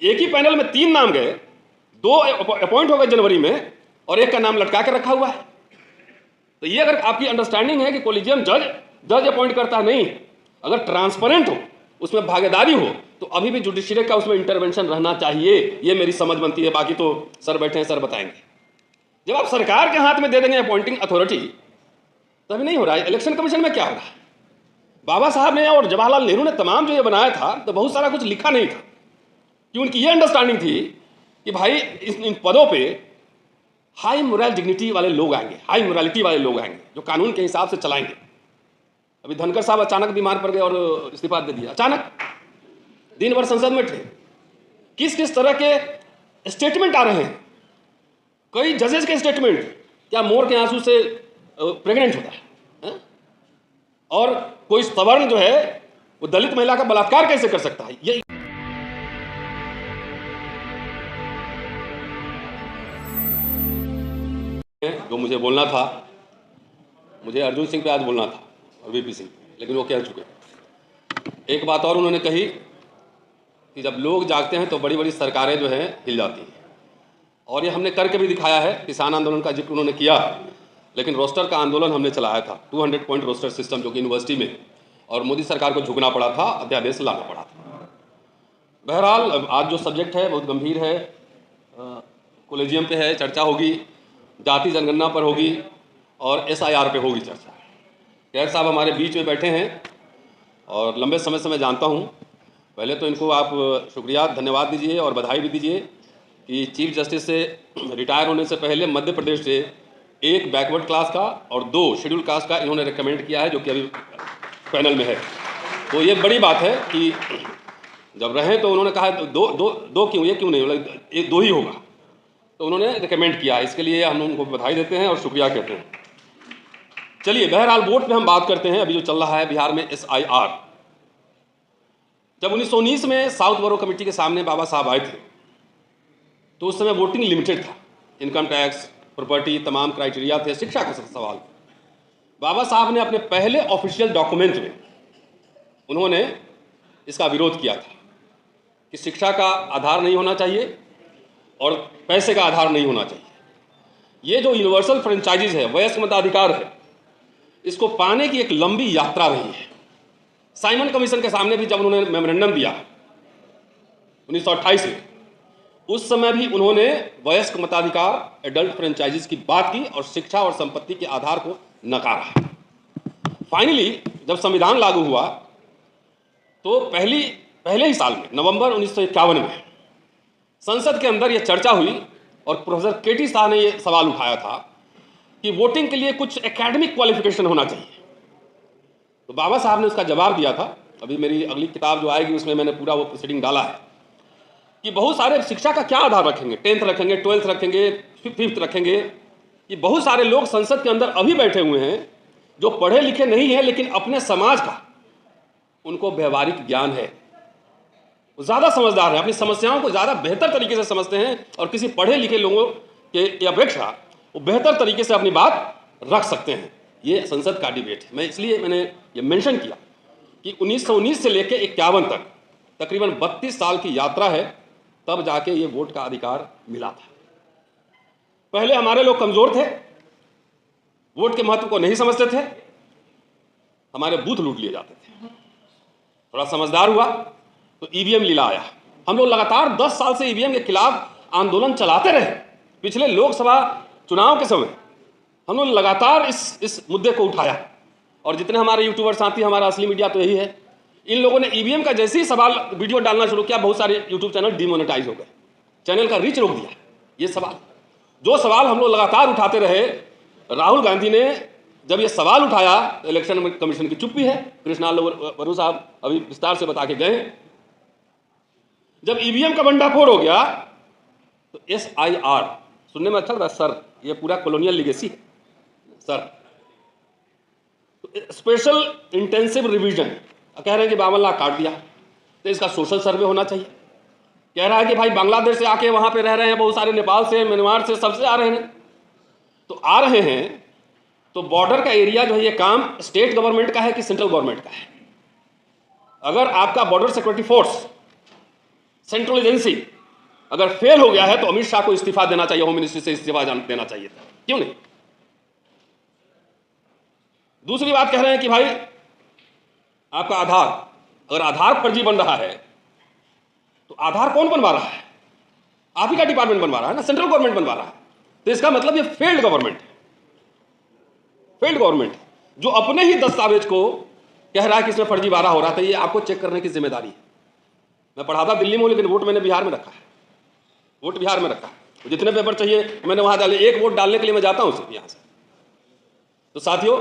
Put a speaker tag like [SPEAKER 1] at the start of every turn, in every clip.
[SPEAKER 1] एक ही पैनल में 3 नाम गए, 2 अपॉइंट हो गए जनवरी में और एक का नाम लटका के रखा हुआ है। तो ये अगर आपकी अंडरस्टैंडिंग है कि कोलिजियम जज अपॉइंट करता नहीं, अगर ट्रांसपेरेंट हो, उसमें भागीदारी हो, तो अभी भी जुडिशरी का उसमें इंटरवेंशन रहना चाहिए। ये मेरी समझ बनती है, बाकी तो सर बैठे हैं, सर बताएंगे। जब आप सरकार के हाथ में दे देंगे अपॉइंटिंग अथॉरिटी, तभी नहीं हो रहा है। इलेक्शन कमीशन में क्या हो रहा है? बाबा साहब ने और जवाहरलाल नेहरू ने तमाम जो ये बनाया था, तो बहुत सारा कुछ लिखा नहीं था कि उनकी ये अंडरस्टैंडिंग थी कि भाई इन पदों पे हाई मोरल डिग्निटी वाले लोग आएंगे, हाई मोरालिटी वाले लोग आएंगे, जो कानून के हिसाब से चलाएंगे। अभी धनखड़ साहब अचानक बीमार पड़ गए और इस्तीफा दे दिया, अचानक दिन भर संसद में थे। किस किस तरह के स्टेटमेंट आ रहे हैं, कई जजेस के स्टेटमेंट, क्या मोर के आंसू से प्रेग्नेंट होता है? और कोई सवर्ण जो है वो दलित महिला का बलात्कार कैसे कर सकता है? ये जो मुझे बोलना था, मुझे अर्जुन सिंह पे आज बोलना था और वीपी सिंह, लेकिन वो कह चुके। एक बात और उन्होंने कही कि जब लोग जागते हैं तो बड़ी बड़ी सरकारें जो हैं हिल जाती हैं, और ये हमने करके भी दिखाया है। किसान आंदोलन का जिक्र उन्होंने किया, लेकिन रोस्टर का आंदोलन हमने चलाया था, 200 पॉइंट रोस्टर सिस्टम, जो कि यूनिवर्सिटी में, और मोदी सरकार को झुकना पड़ा था, अध्यादेश लाना पड़ा था। बहरहाल आज जो सब्जेक्ट है बहुत गंभीर है, कोलेजियम पे है, चर्चा होगी, जाति जनगणना पर होगी और SIR पे होगी चर्चा। खैर साहब हमारे बीच में बैठे हैं और लंबे समय से मैं जानता हूँ। पहले तो इनको आप शुक्रिया धन्यवाद दीजिए और बधाई भी दीजिए कि चीफ जस्टिस से रिटायर होने से पहले मध्य प्रदेश से 1 बैकवर्ड क्लास का और 2 शेड्यूल कास्ट का इन्होंने रिकमेंड किया है, जो कि अभी पैनल में है। तो ये बड़ी बात है कि जब रहें तो उन्होंने कहा दो क्यों, ये क्यों नहीं, मतलब 2 ही होगा, तो उन्होंने रिकमेंड किया। इसके लिए हम उनको बधाई देते हैं और शुक्रिया कहते हैं। चलिए बहरहाल वोट पे हम बात करते हैं। अभी जो चल रहा है बिहार में SIR, जब 1919 में साउथ बोरो कमेटी के सामने बाबा साहब आए थे, तो उस समय वोटिंग लिमिटेड था, इनकम टैक्स, प्रॉपर्टी, तमाम क्राइटेरिया थे, शिक्षा का सवाल। बाबा साहब ने अपने पहले ऑफिशियल डॉक्यूमेंट में उन्होंने इसका विरोध किया था कि शिक्षा का आधार नहीं होना चाहिए और पैसे का आधार नहीं होना चाहिए। ये जो यूनिवर्सल फ्रेंचाइजीज है, वयस्क मताधिकार है, इसको पाने की एक लंबी यात्रा रही है। साइमन कमीशन के सामने भी जब उन्होंने मेमोरेंडम दिया 1928 में, उस समय भी उन्होंने वयस्क मताधिकार, एडल्ट फ्रेंचाइजीज की बात की और शिक्षा और संपत्ति के आधार को नकारा। फाइनली जब संविधान लागू हुआ तो पहले ही साल में, नवंबर 1951 में, संसद के अंदर यह चर्चा हुई और प्रोफेसर KT शाह ने यह सवाल उठाया था कि वोटिंग के लिए कुछ एकेडमिक क्वालिफिकेशन होना चाहिए। तो बाबा साहब ने उसका जवाब दिया था। अभी मेरी अगली किताब जो आएगी उसमें मैंने पूरा वो प्रोसीडिंग डाला है कि बहुत सारे शिक्षा का क्या आधार रखेंगे, 10th रखेंगे, 12th रखेंगे, 5th रखेंगे। कि बहुत सारे लोग संसद के अंदर अभी बैठे हुए हैं जो पढ़े लिखे नहीं हैं, लेकिन अपने समाज का उनको व्यवहारिक ज्ञान है, वो ज़्यादा समझदार है, अपनी समस्याओं को ज़्यादा बेहतर तरीके से समझते हैं और किसी पढ़े लिखे लोगों के अपेक्षा वो बेहतर तरीके से अपनी बात रख सकते हैं। ये संसद का डिबेट है। इसलिए मैंने ये मेंशन किया कि 1919 से लेकर 51 तक तकरीबन 32 साल की यात्रा है, तब जाके ये वोट का अधिकार मिला था। पहले हमारे लोग कमज़ोर थे, वोट के महत्व को नहीं समझते थे, हमारे बूथ लूट लिए जाते थे। थोड़ा समझदार हुआ तो EVM लीला आया। हम लोग लगातार 10 साल से EVM के खिलाफ आंदोलन चलाते रहे। पिछले लोकसभा चुनाव के समय हम लोग लगातार इस मुद्दे को उठाया, और जितने हमारे यूट्यूबर साथी, हमारा असली मीडिया तो यही है, इन लोगों ने EVM का जैसे ही सवाल वीडियो डालना शुरू किया, बहुत सारे यूट्यूब चैनल डिमोनेटाइज हो गए, चैनल का रीच रोक दिया। ये जो सवाल हम लोग लगातार उठाते रहे, राहुल गांधी ने जब ये सवाल उठाया तो इलेक्शन कमीशन की चुप्पी है। कृष्णाल वरू साहब अभी विस्तार से बता के गए। जब EVM का भंडाफोड़ हो गया तो SIR सुनने में अच्छा लग रहा है सर, ये पूरा कॉलोनियल लीगेसी है सर। तो स्पेशल इंटेंसिव रिवीजन कह रहे हैं कि 52 लाख काट दिया, तो इसका सोशल सर्वे होना चाहिए। कह रहा है कि भाई बांग्लादेश से आके वहां पे रह रहे हैं बहुत सारे, नेपाल से, म्यांमार से, सबसे आ रहे हैं। तो आ रहे हैं तो बॉर्डर का एरिया जो है, ये काम स्टेट गवर्नमेंट का है कि सेंट्रल गवर्नमेंट का है? अगर आपका border security force, central agency अगर फेल हो गया है तो अमित शाह को इस्तीफा देना चाहिए, होम मिनिस्ट्री से इस्तीफा देना चाहिए था, क्यों नहीं? दूसरी बात कह रहे हैं कि भाई आपका आधार, अगर आधार फर्जी बन रहा है तो आधार कौन बनवा रहा है? आप ही का डिपार्टमेंट बनवा रहा है ना, सेंट्रल गवर्नमेंट बनवा रहा है। तो इसका मतलब ये फेल्ड गवर्नमेंट है, फेल्ड गवर्नमेंट जो अपने ही दस्तावेज को कह रहा है कि इसमें फर्जीवाड़ा हो रहा था। ये आपको चेक करने की जिम्मेदारी है। मैं पढ़ा था दिल्ली में, लेकिन वोट मैंने बिहार में रखा है, वोट बिहार में रखा है। जितने पेपर चाहिए मैंने वहां डाले, एक वोट डालने के लिए मैं जाता हूं सिर्फ यहां से। तो साथियों,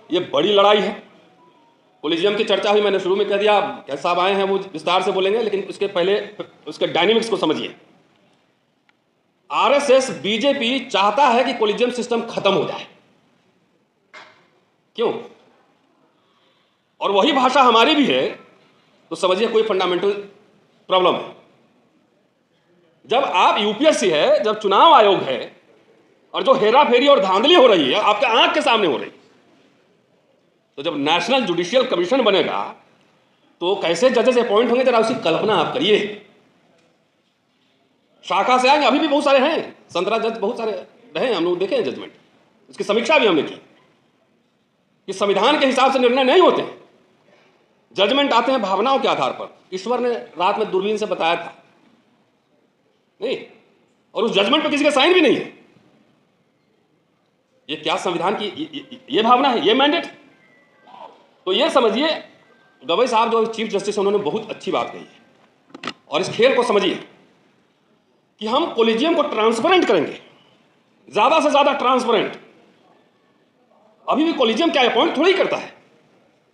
[SPEAKER 1] ये बड़ी लड़ाई है। कोलिजियम की चर्चा हुई, मैंने शुरू में कह दिया, कैसे साहब आए हैं वो विस्तार से बोलेंगे, लेकिन उसके पहले उसके डायनेमिक्स को समझिए। आरएसएस बीजेपी चाहता है कि कोलिजियम सिस्टम खत्म हो जाए, क्यों? और वही भाषा हमारी भी है, तो समझिए कोई फंडामेंटल प्रॉब्लम है। जब आप यूपीएससी है, जब चुनाव आयोग है, और जो हेरा फेरी और धांधली हो रही है आपके आंख के सामने हो रही है, तो जब नेशनल जुडिशियल कमीशन बनेगा तो कैसे जजेस अपॉइंट होंगे, जरा उसकी कल्पना आप करिए। शाखा से आएंगे, अभी भी बहुत सारे हैं, संतरा जज बहुत सारे रहे, हम लोग देखे हैं जजमेंट, उसकी समीक्षा भी हमने की कि संविधान के हिसाब से निर्णय नहीं होते, जजमेंट आते हैं भावनाओं के आधार पर। ईश्वर ने रात में दूरबीन से बताया था नहीं, और उस जजमेंट पर किसी का साइन भी नहीं है। ये क्या संविधान की ये भावना है, ये मैंडेट? तो ये समझिए, गवई साहब जो चीफ जस्टिस उन्होंने बहुत अच्छी बात कही है। और इस खेल को समझिए कि हम कोलिजियम को ट्रांसपेरेंट करेंगे, ज्यादा से ज्यादा ट्रांसपेरेंट। अभी भी कोलिजियम क्या अपॉइंट थोड़ी करता है,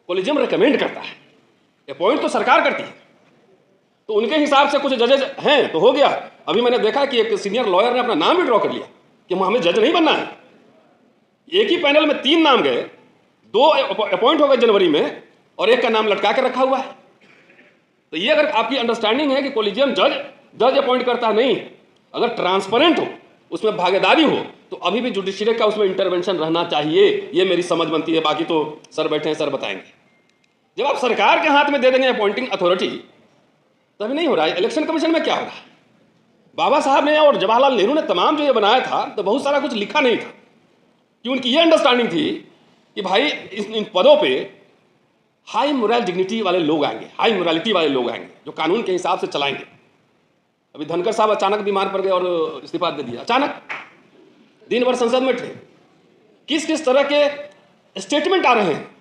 [SPEAKER 1] कोलिजियम रिकमेंड करता है, अपॉइंट तो सरकार करती है। तो उनके हिसाब से कुछ जजेज हैं तो हो गया। अभी मैंने देखा कि एक सीनियर लॉयर ने अपना नाम भी ड्रॉ कर लिया कि हमें जज नहीं बनना है। एक ही पैनल में 3 नाम गए, 2 अपॉइंट हो गए जनवरी में, और एक का नाम लटका के रखा हुआ है। तो ये अगर आपकी अंडरस्टैंडिंग है कि कोलिजियम जज अपॉइंट करता नहीं, अगर ट्रांसपेरेंट हो, उसमें भागीदारी हो, तो अभी भी जुडिशरी का उसमें इंटरवेंशन रहना चाहिए। ये मेरी समझ बनती है, बाकी तो सर बैठे हैं, सर बताएंगे। जब आप सरकार के हाथ में दे देंगे अपॉइंटिंग अथॉरिटी, तभी नहीं हो रहा है। इलेक्शन कमीशन में क्या हो रहा है? बाबा साहब ने और जवाहरलाल नेहरू ने तमाम जो ये बनाया था, तो बहुत सारा कुछ लिखा नहीं था कि उनकी ये अंडरस्टैंडिंग थी कि भाई इन पदों पे हाई मोरल डिग्निटी वाले लोग आएंगे, हाई मोरालिटी वाले लोग आएंगे, जो कानून के हिसाब से चलाएंगे। अभी धनखड़ साहब अचानक बीमार पड़ गए और इस्तीफा दे दिया, अचानक दिन भर संसद में थे। किस किस तरह के स्टेटमेंट आ रहे हैं,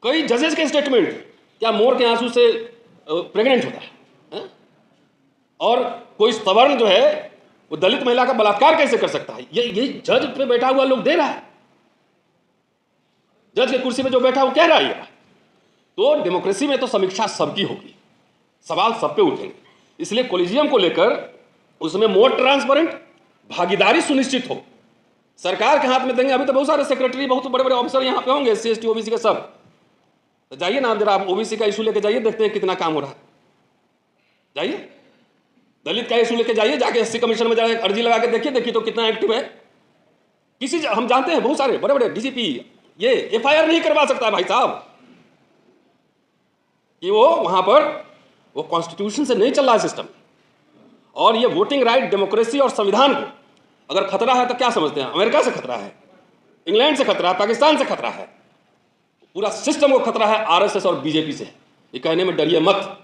[SPEAKER 1] कई जजेस के स्टेटमेंट, क्या मोर के आंसू से प्रेग्नेंट होता है? और कोई सवर्ण जो है वो दलित महिला का बलात्कार कैसे कर सकता है? ये जज पे बैठा हुआ लोग दे रहा है, जज के कुर्सी पे जो बैठा वो कह रहा है। तो डेमोक्रेसी में तो समीक्षा सबकी होगी, सवाल सब पे उठेंगे। इसलिए कोलिजियम को लेकर उसमें मोर ट्रांसपेरेंट, भागीदारी सुनिश्चित हो, सरकार के हाथ में देंगे। अभी तो बहुत सारे सेक्रेटरी, बहुत बड़े बड़े ऑफिसर यहाँ पे होंगे, एससी एसटी ओबीसी के सब। तो जाइए ना जरा, आप ओबीसी का इशू लेके जाइए, देखते हैं कितना काम हो रहा है। जाइए, दलित का इशू लेके जाइए, जाके एससी कमीशन में जाके अर्जी लगा के देखिए तो कितना एक्टिव है। किसी हम जानते हैं बहुत सारे बड़े बड़े डीजीपी ये एफआईआर नहीं करवा सकता भाई साहब, कि वो वहां पर वो कॉन्स्टिट्यूशन से नहीं चल रहा है सिस्टम। और ये वोटिंग राइट, डेमोक्रेसी और संविधान को अगर खतरा है तो क्या समझते हैं? अमेरिका से खतरा है, इंग्लैंड से खतरा है, पाकिस्तान से खतरा है, पूरा सिस्टम को खतरा है आरएसएस और बीजेपी से। ये कहने में डरिए मत।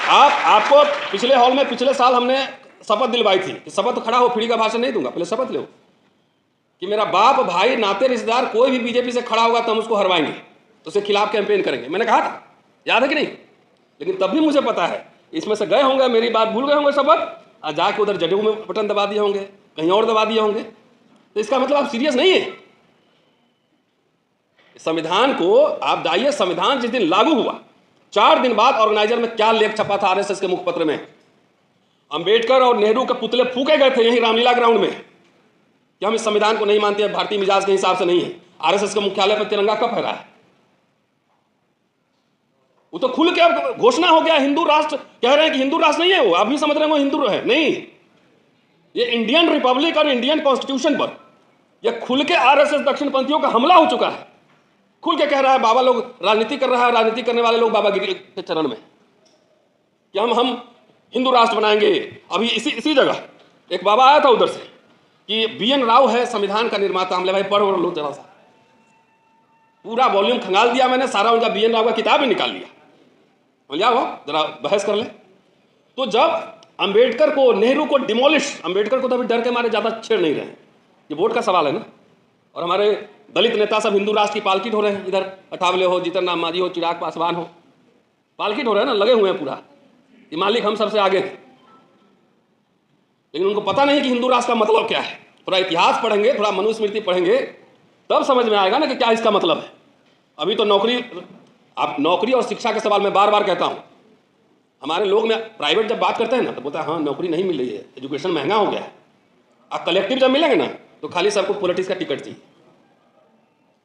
[SPEAKER 1] आपको पिछले हॉल में पिछले साल हमने शपथ दिलवाई थी कि शपथ खड़ा हो, फ्री का भाषण नहीं दूंगा, पहले शपथ लो कि मेरा बाप, भाई, नाते, रिश्तेदार कोई भी बीजेपी से खड़ा होगा तो हम उसको हरवाएंगे, तो उसके खिलाफ कैंपेन करेंगे। मैंने कहा था, याद है कि नहीं? लेकिन तब भी मुझे पता है इसमें से गए होंगे, मेरी बात भूल गए होंगे शपथ, और जाके उधर जदयू में बटन दबा दिए होंगे, कहीं और दबा दिए होंगे। तो इसका मतलब आप सीरियस नहीं है। संविधान को आप जाइए, संविधान जिस दिन लागू हुआ 4 दिन बाद ऑर्गेनाइजर में क्या लेख छपा था आरएसएस के मुखपत्र में? अंबेडकर और नेहरू के पुतले फूके गए थे यहीं रामलीला ग्राउंड में कि हम इस संविधान को नहीं मानते हैं, भारतीय मिजाज के हिसाब से नहीं है। आरएसएस के मुख्यालय पर तिरंगा कब फहरा है? वो तो खुल के अब घोषणा हो गया, हिंदू राष्ट्र कह रहे हैं कि हिंदू राष्ट्र नहीं है वो, आप भी समझ रहे हो हिंदू है नहीं। ये इंडियन रिपब्लिक और इंडियन कॉन्स्टिट्यूशन पर यह खुल के आरएसएस दक्षिण पंथियों का हमला हो चुका है। खुल के कह रहा है बाबा लोग राजनीति कर रहा है, राजनीति करने वाले लोग बाबा गिरी के चरण में। कि हम हिंदू राष्ट्र बनाएंगे। अभी इसी जगह एक बाबा आया था उधर से कि BN राव है संविधान का निर्माता। हमले भाई पढ़ लो जरा सा, पूरा वॉल्यूम खंगाल दिया मैंने, सारा उनका BN राव का किताब ही निकाल लिया। समझा हो, जरा बहस कर ले। तो जब अंबेडकर को, नेहरू को डिमोलिश, अंबेडकर को तो अभी डर के मारे ज़्यादा छेड़ नहीं रहे हैं, ये वोट का सवाल है ना। और हमारे दलित नेता सब हिंदू राष्ट्र की पालकी ढो रहे हैं, इधर अठावले हो, जीतन राम मांझी हो, चिराग पासवान हो, पालकी ढो रहे हैं ना, लगे हुए हैं पूरा कि मालिक हम सबसे आगे थे। लेकिन उनको पता नहीं कि हिंदू राष्ट्र का मतलब क्या है। थोड़ा इतिहास पढ़ेंगे, थोड़ा मनुस्मृति पढ़ेंगे, तब समझ में आएगा ना कि क्या इसका मतलब है। अभी तो नौकरी और शिक्षा के सवाल में बार बार कहता हूँ, हमारे लोग में प्राइवेट जब बात करते हैं ना तो बोलता है हाँ नौकरी नहीं मिल रही है, एजुकेशन महंगा हो गया है। अब कलेक्टिव जब मिलेंगे ना तो खाली सबको पॉलिटिक्स का टिकट चाहिए,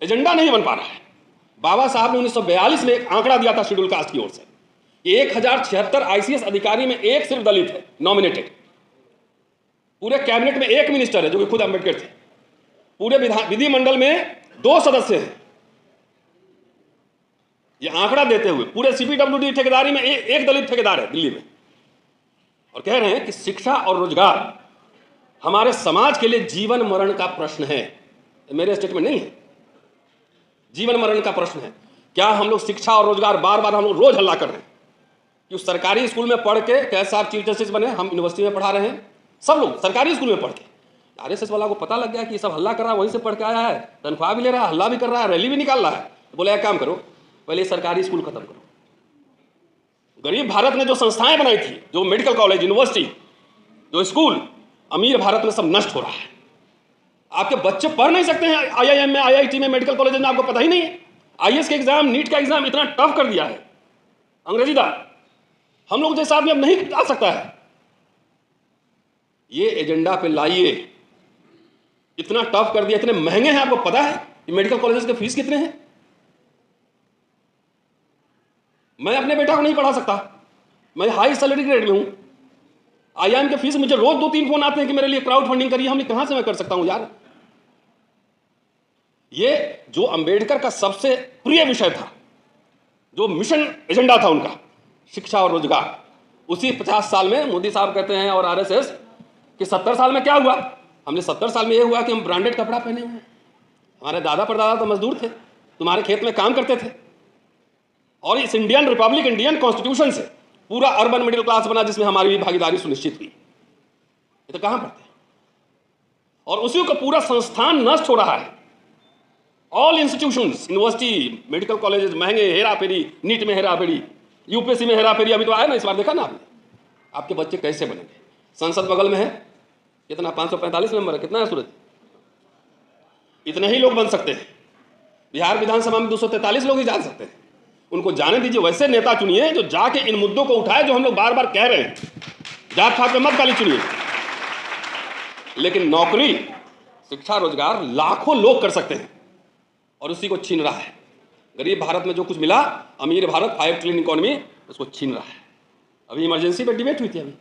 [SPEAKER 1] एजेंडा नहीं बन पा रहा है। बाबा साहब ने 1942 में एक आंकड़ा दिया था शेड्यूल कास्ट की ओर से, 1076 ICS अधिकारी में एक सिर्फ दलित है नॉमिनेटेड। पूरे कैबिनेट में एक मिनिस्टर है जो कि खुद अंबेडकर थे। पूरे विधिमंडल में 2 सदस्य हैं। ये आंकड़ा देते हुए पूरे CPWD ठेकेदारी में एक दलित ठेकेदार है दिल्ली में, और कह रहे हैं कि शिक्षा और रोजगार हमारे समाज के लिए जीवन मरण का प्रश्न है। मेरे स्टेटमेंट नहीं है, जीवन मरण का प्रश्न है। क्या हम लोग शिक्षा और रोजगार, बार बार हम लोग रोज हल्ला कर रहे हैं कि उस सरकारी स्कूल में पढ़ के कैसे आप चीफ जस्टिस बने, हम यूनिवर्सिटी में पढ़ा रहे हैं, सब लोग सरकारी स्कूल में पढ़ के। RSS वाला को पता लग गया कि ये सब हल्ला कर रहा है, वहीं से पढ़ के आया है, तनख्वाह भी ले रहा है, हल्ला भी कर रहा है, रैली भी निकाल रहा है। तो बोले एक काम करो, पहले सरकारी स्कूल खत्म करो। गरीब भारत ने जो संस्थाएं बनाई थी, जो मेडिकल कॉलेज, यूनिवर्सिटी, जो स्कूल, अमीर भारत में सब नष्ट हो रहा है। आपके बच्चे पढ़ नहीं सकते हैं IIM में, IIT में, मेडिकल कॉलेज में, आपको पता ही नहीं है। IAS के एग्जाम, नीट का एग्जाम इतना टफ कर दिया है अंग्रेजी दा, हम लोग जैसा आदमी अब नहीं आ सकता है। ये एजेंडा पे लाइए, इतना टफ कर दिया, इतने महंगे हैं। आपको पता है कि मेडिकल कॉलेजेस के फीस कितने हैं? मैं अपने बेटा को नहीं पढ़ा सकता, मैं हाई सैलरी ग्रेड में हूं। IIM के फीस, मुझे रोज 2-3 फोन आते हैं कि मेरे लिए क्राउड फंडिंग करिए। हमने कहां से मैं कर सकता हूं यार। ये जो अंबेडकर का सबसे प्रिय विषय था, जो मिशन एजेंडा था उनका, शिक्षा और रोजगार, उसी 50 साल में मोदी साहब कहते हैं और RSS कि 70 साल में क्या हुआ। हमने 70 साल में ये हुआ कि हम ब्रांडेड कपड़ा पहने हुए हैं। हमारे दादा परदादा तो मजदूर थे, तुम्हारे खेत में काम करते थे। और इस इंडियन रिपब्लिक, इंडियन कॉन्स्टिट्यूशन से पूरा अर्बन मिडिल क्लास बना, जिसमें हमारी भी भागीदारी सुनिश्चित हुई। ये तो कहां पढ़ते हैं। और उसी का पूरा संस्थान नष्ट हो रहा है। All institutions, university, medical colleges महंगे, हेरा फेरी, नीट में हेरा फेरी, UPSC में हेरा फेरी। अभी तो आया ना इस बार, देखा ना आपने। आपके बच्चे कैसे बनेंगे? संसद बगल में है, कितना 545 मेंबर है, कितना है सूरज? इतने ही लोग बन सकते हैं। बिहार विधानसभा में 243 लोग ही जा सकते हैं। उनको जाने दीजिए, वैसे नेता चुनिए जो जाके इन मुद्दों को उठाए, जो हम लोग बार बार कह रहे हैं। जात पात में मत खाली चुनिए। लेकिन नौकरी, शिक्षा, रोजगार लाखों लोग कर सकते हैं, और उसी को छीन रहा है। गरीब भारत में जो कुछ मिला, अमीर भारत 5 ट्रिलियन इकोनॉमी उसको छीन रहा है। अभी इमरजेंसी पे डिबेट हुई थी। अभी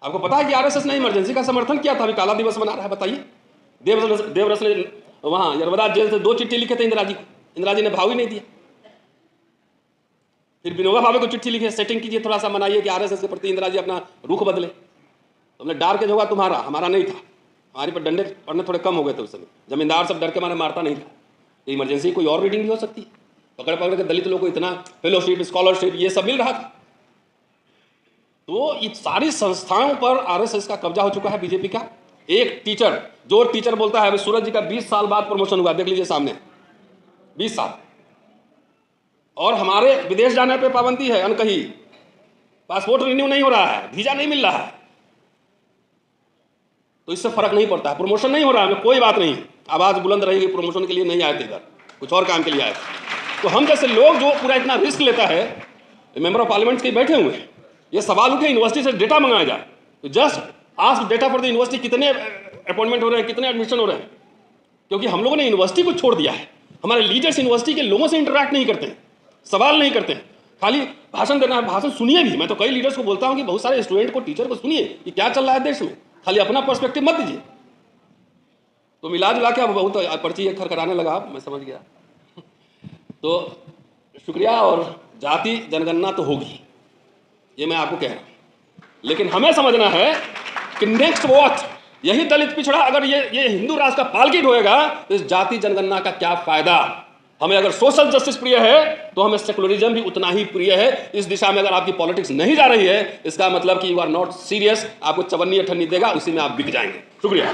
[SPEAKER 1] आपको पता है कि RSS ने इमरजेंसी का समर्थन किया था। अभी काला दिवस मना रहा है, बताइए। देवरस ने वहां यरवदास जेल से 2 चिट्ठी लिखे थे इंदिरा जी को, इंदिरा जी ने भाव ही नहीं दिया। फिर विनोबा भावे को चिट्ठी लिखे, सेटिंग कीजिए, थोड़ा सा मनाइए कि RSS के प्रति इंदिरा जी अपना रुख बदले। तुमने डार के होगा तुम्हारा, हमारा नहीं था। हमारे पर डंडे पड़ने थोड़े कम हो गए थे उस समय। जमींदार सब डर के मारे मारता नहीं था। इमरजेंसी कोई और रीडिंग भी हो सकती है। पकड़ पकड़ के दलित लोगों को इतना फेलोशिप, स्कॉलरशिप, ये सब मिल रहा था। तो ये सारी संस्थाओं पर RSS का कब्जा हो चुका है, बीजेपी का। एक टीचर, जो टीचर बोलता है, अभी सूरज जी का 20 साल बाद प्रमोशन हुआ, देख लीजिए सामने, 20 साल। और हमारे विदेश जाने पे पाबंदी है, अनकही पासपोर्ट रिन्यू नहीं हो रहा है, वीजा नहीं मिल रहा है। तो इससे फर्क नहीं पड़ता है, प्रमोशन नहीं हो रहा है, कोई बात नहीं। आवाज बुलंद रहेगी, प्रमोशन के लिए नहीं आए थे इधर, कुछ और काम के लिए आए थे। तो हम जैसे लोग जो पूरा इतना रिस्क लेता है, मेंबर ऑफ पार्लियामेंट के बैठे हुए हैं, ये सवाल उठे यूनिवर्सिटी से डेटा मंगाया जाए, तो just ask data for the university, कितने अपॉइंटमेंट हो रहे हैं, कितने एडमिशन हो रहे हैं। क्योंकि हम लोगों ने यूनिवर्सिटी को छोड़ दिया है। हमारे लीडर्स यूनिवर्सिटी के लोगों से इंटरैक्ट नहीं करते हैं, सवाल नहीं करते हैं, खाली भाषण देना है। भाषण सुनिए भी। मैं तो कई लीडर्स को बोलता हूं कि बहुत सारे स्टूडेंट को, टीचर को सुनिए कि क्या चल रहा है देश में, खाली अपना पर्सपेक्टिव मत दीजिए। तो मिला जुला के अब बहुत पर्ची एक खरखराने लगा, मैं समझ गया। तो शुक्रिया। और जाति जनगणना तो होगी, ये मैं आपको कह रहा हूं। लेकिन हमें समझना है कि नेक्स्ट वॉट, यही दलित पिछड़ा अगर ये हिंदू राष्ट्र का पालकी ढोएगा तो इस जाति जनगणना का क्या फायदा। हमें अगर सोशल जस्टिस प्रिय है तो हमें सेकुलरिज्म भी उतना ही प्रिय है। इस दिशा में अगर आपकी पॉलिटिक्स नहीं जा रही है, इसका मतलब कि यू आर नॉट सीरियस। आपको चवन्नी अठन्नी देगा, उसी में आप बिक जाएंगे। शुक्रिया।